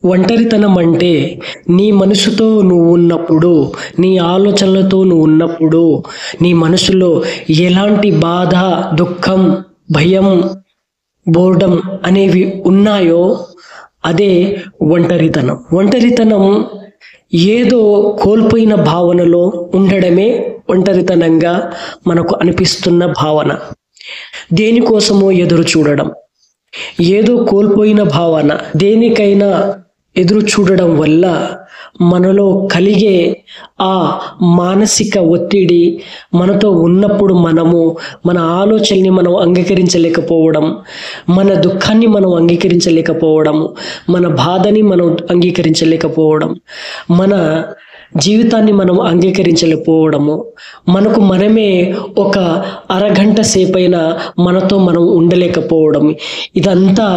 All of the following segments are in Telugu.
ఒంటరితనం అంటే నీ మనసుతో నువ్వు ఉన్నప్పుడు, నీ ఆలోచనలతో నువ్వు ఉన్నప్పుడు, నీ మనసులో ఎలాంటి బాధ, దుఃఖం, భయం, బోర్డమ్ అనేవి ఉన్నాయో అదే ఒంటరితనం. ఒంటరితనం ఏదో కోల్పోయిన భావనలో ఉండడమే ఒంటరితనంగా మనకు అనిపిస్తున్న భావన. దేనికోసమో ఎదురు చూడడం, ఏదో కోల్పోయిన భావన, దేనికైనా ఎదురు చూడడం వల్ల మనలో కలిగే ఆ మానసిక ఒత్తిడి, మనతో ఉన్నప్పుడు మన ఆలోచనని మనం అంగీకరించలేకపోవడం, మన దుఃఖాన్ని మనం అంగీకరించలేకపోవడం, మన బాధని మనం అంగీకరించలేకపోవడం, మన జీవితాన్ని మనం అంగీకరించలేకపోవడము, మనకు మనమే ఒక అరగంట సేపైనా మనతో మనం ఉండలేకపోవడం, ఇదంతా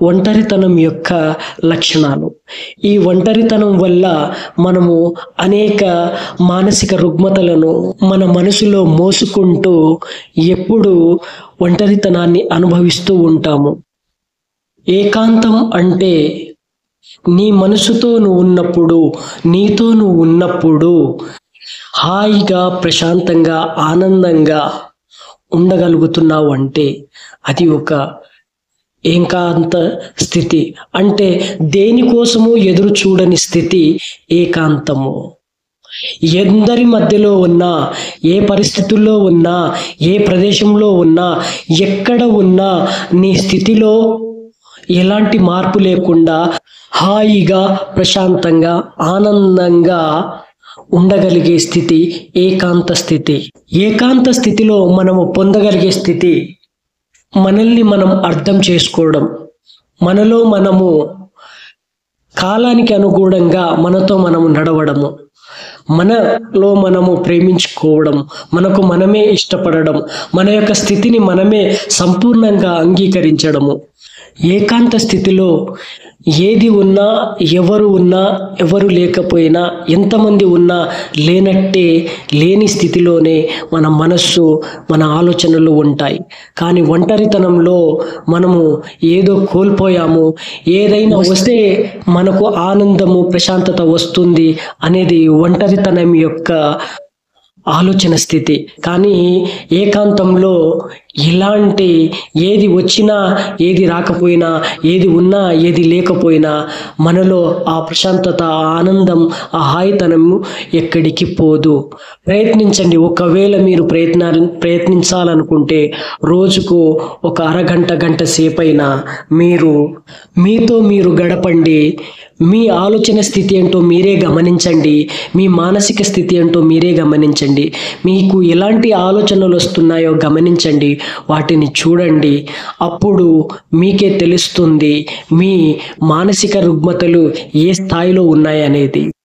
ఒంటరితనం యొక్క లక్షణాలు. ఈ ఒంటరితనం వల్ల మనము అనేక మానసిక రుగ్మతలను మన మనసులో మోసుకుంటూ ఎప్పుడూ ఒంటరితనాన్ని అనుభవిస్తూ ఉంటాము. ఏకాంతం అంటే నీ మనసుతో నువ్వు ఉన్నప్పుడు, నీతో నువ్వు ఉన్నప్పుడు హాయిగా, ప్రశాంతంగా, ఆనందంగా ఉండగలుగుతున్నావు అంటే అది ఒక ఏకాంత స్థితి. అంటే దేనికోసము ఎదురు చూడని స్థితి ఏకాంతము. ఎందరి మధ్యలో ఉన్నా, ఏ పరిస్థితుల్లో ఉన్నా, ఏ ప్రదేశంలో ఉన్నా, ఎక్కడ ఉన్నా నీ స్థితిలో ఎలాంటి మార్పు లేకుండా హాయిగా, ప్రశాంతంగా, ఆనందంగా ఉండగలిగే స్థితి ఏకాంత స్థితి. ఏకాంత స్థితిలో మనము పొందగలిగే స్థితి మనల్ని మనం అర్థం చేసుకోవడం, మనలో మనము కాలానికి అనుగుణంగా మనతో మనము నడవడము, మనలో మనము ప్రేమించుకోవడం, మనకు మనమే ఇష్టపడడం, మన యొక్క స్థితిని మనమే సంపూర్ణంగా అంగీకరించడము. ఏకాంత స్థితిలో ఏది ఉన్నా, ఎవరు ఉన్నా, ఎవరు లేకపోయినా, ఎంతమంది ఉన్నా లేనట్టే, లేని స్థితిలోనే మన మనస్సు, మన ఆలోచనలు ఉంటాయి. కానీ ఒంటరితనంలో మనము ఏదో కోల్పోయాము, ఏదైనా వస్తే మనకు ఆనందము, ప్రశాంతత వస్తుంది అనేది ఒంటరితనం యొక్క ఆలోచన స్థితి. కానీ ఏకాంతంలో ఇలాంటి ఏది వచ్చినా, ఏది రాకపోయినా, ఏది ఉన్నా, ఏది లేకపోయినా మనలో ఆ ప్రశాంతత, ఆ ఆనందం, ఆ హాయితనము ఎక్కడికి పోదు. ప్రయత్నించండి. ఒకవేళ మీరు ప్రయత్నించాలనుకుంటే రోజుకు ఒక అరగంట, గంట సేపైనా మీతో మీరు గడపండి. మీ ఆలోచన స్థితి ఏంటో మీరే గమనించండి. మీ మానసిక స్థితి ఏంటో మీరే గమనించండి. మీకు ఎలాంటి ఆలోచనలు వస్తున్నాయో గమనించండి, వాటిని చూడండి. అప్పుడు మీకే తెలుస్తుంది మీ మానసిక రుగ్మతలు ఏ స్థాయిలో ఉన్నాయనేది.